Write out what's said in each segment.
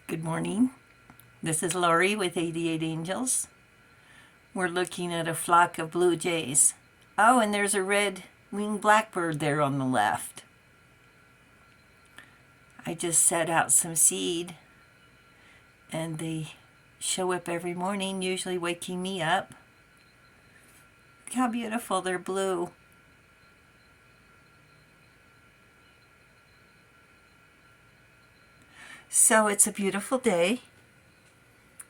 Good morning. This is Lori with 88 Angels. We're looking at a flock of blue jays. Oh, and there's a red-winged blackbird there on the left. I just set out some seed, and they show up every morning, usually waking me up. Look how beautiful, they're blue. So it's a beautiful day.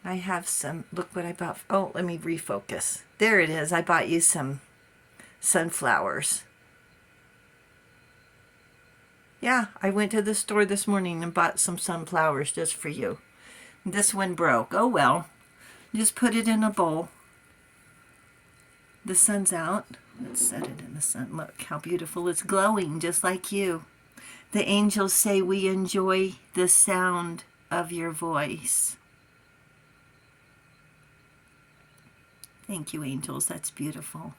I have some, look what I bought. Oh, let me refocus. There it is. I bought you some sunflowers. Yeah, I went to the store this morning and bought some sunflowers just for you. This one broke. Oh well. Just put it in a bowl. The sun's out. Let's set it in the sun. Look how beautiful. It's glowing just like you. The angels say we enjoy the sound of your voice. Thank you, angels. That's beautiful.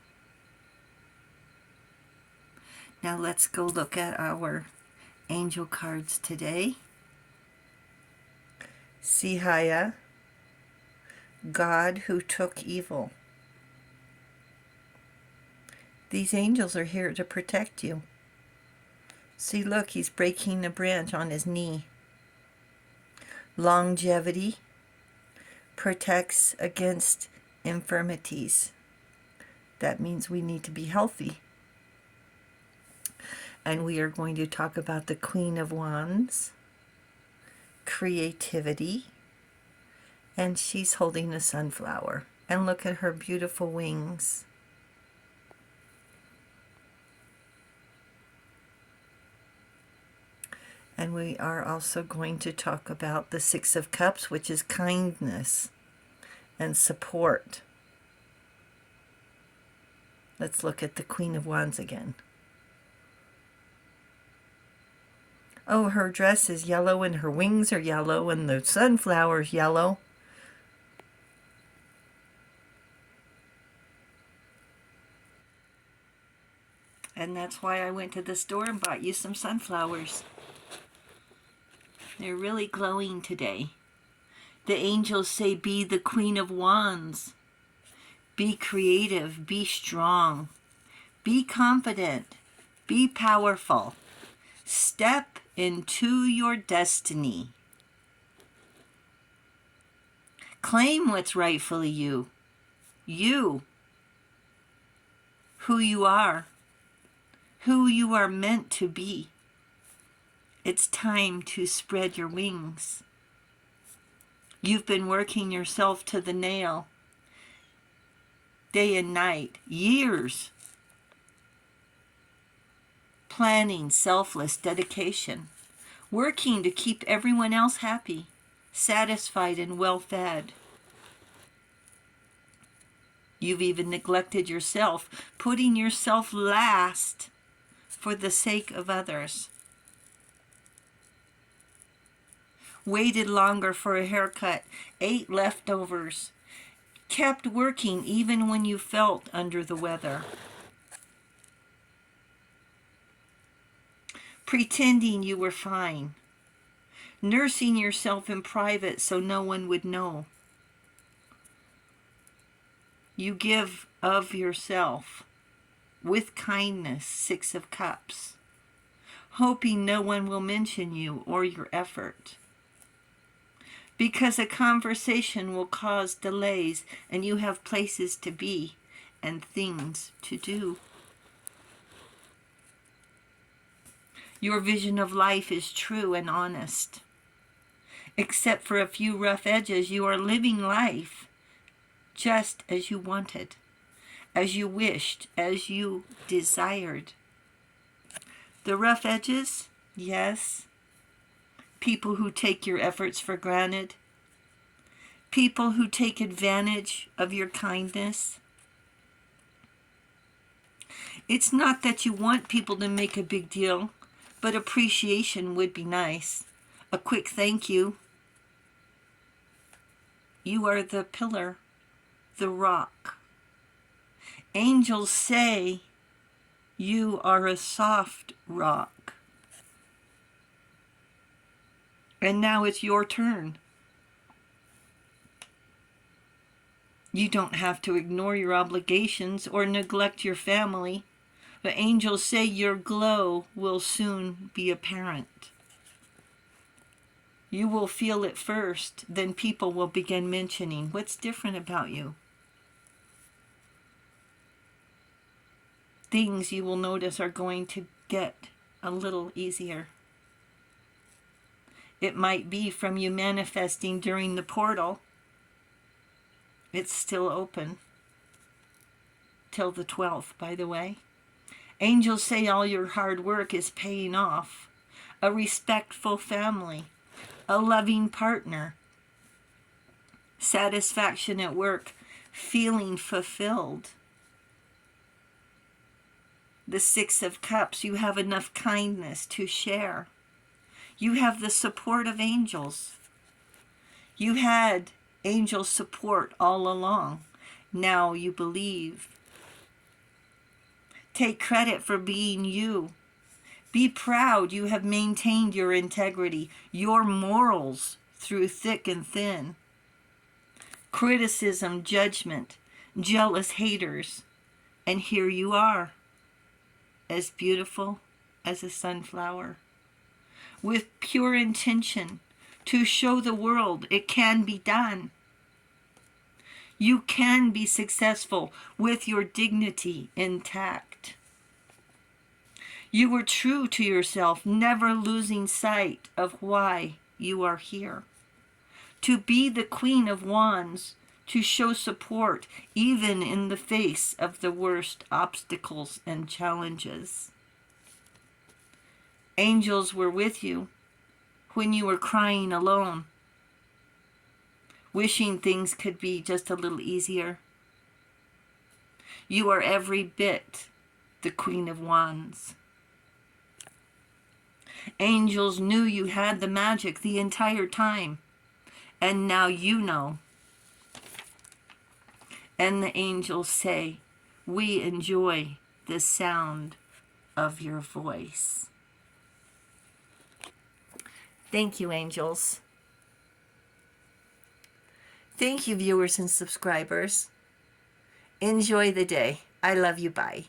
Now let's go look at our angel cards today. Sihaya, God who took evil. These angels are here to protect you. See, look, he's breaking a branch on his knee. Longevity protects against infirmities. That means we need to be healthy. And we are going to talk about the Queen of Wands, creativity, and she's holding a sunflower. And look at her beautiful wings. And we are also going to talk about the Six of Cups, which is kindness and support. Let's look at the Queen of Wands again. Oh, her dress is yellow and her wings are yellow and the sunflower's yellow. And that's why I went to the store and bought you some sunflowers. They're really glowing today. The angels say, be the Queen of Wands. Be creative, be strong, be confident, be powerful. Step into your destiny. Claim what's rightfully you. You. Who you are. Who you are meant to be. It's time to spread your wings. You've been working yourself to the nail, day and night, years, planning selfless dedication, working to keep everyone else happy, satisfied, and well-fed. You've even neglected yourself, putting yourself last for the sake of others. Waited longer for a haircut, ate leftovers, kept working even when you felt under the weather. Pretending you were fine, nursing yourself in private so no one would know. You give of yourself with kindness, Six of Cups, hoping no one will mention you or your effort. Because a conversation will cause delays and you have places to be and things to do. Your vision of life is true and honest. Except for a few rough edges, you are living life just as you wanted, as you wished, as you desired. The rough edges, yes. People who take your efforts for granted. People who take advantage of your kindness. It's not that you want people to make a big deal, but appreciation would be nice. A quick thank you. You are the pillar, the rock. Angels say you are a soft rock. And now it's your turn. You don't have to ignore your obligations or neglect your family. The angels say your glow will soon be apparent. You will feel it first, then people will begin mentioning what's different about you. Things you will notice are going to get a little easier. It might be from you manifesting during the portal. It's still open till the 12th, by the way. Angels say all your hard work is paying off. A respectful family, a loving partner, satisfaction at work, feeling fulfilled. The 6 of Cups, you have enough kindness to share. You have the support of angels. You had angel support all along. Now you believe. Take credit for being you. Be proud you have maintained your integrity, your morals through thick and thin. Criticism, judgment, jealous haters, and here you are, as beautiful as a sunflower, with pure intention to show the world it can be done. You can be successful with your dignity intact. You were true to yourself, never losing sight of why you are here. To be the Queen of Wands, to show support even in the face of the worst obstacles and challenges. Angels were with you when you were crying alone, wishing things could be just a little easier. You are every bit the Queen of Wands. Angels knew you had the magic the entire time, and now you know. And the angels say, we enjoy the sound of your voice. Thank you, angels. Thank you, viewers and subscribers. Enjoy the day. I love you. Bye.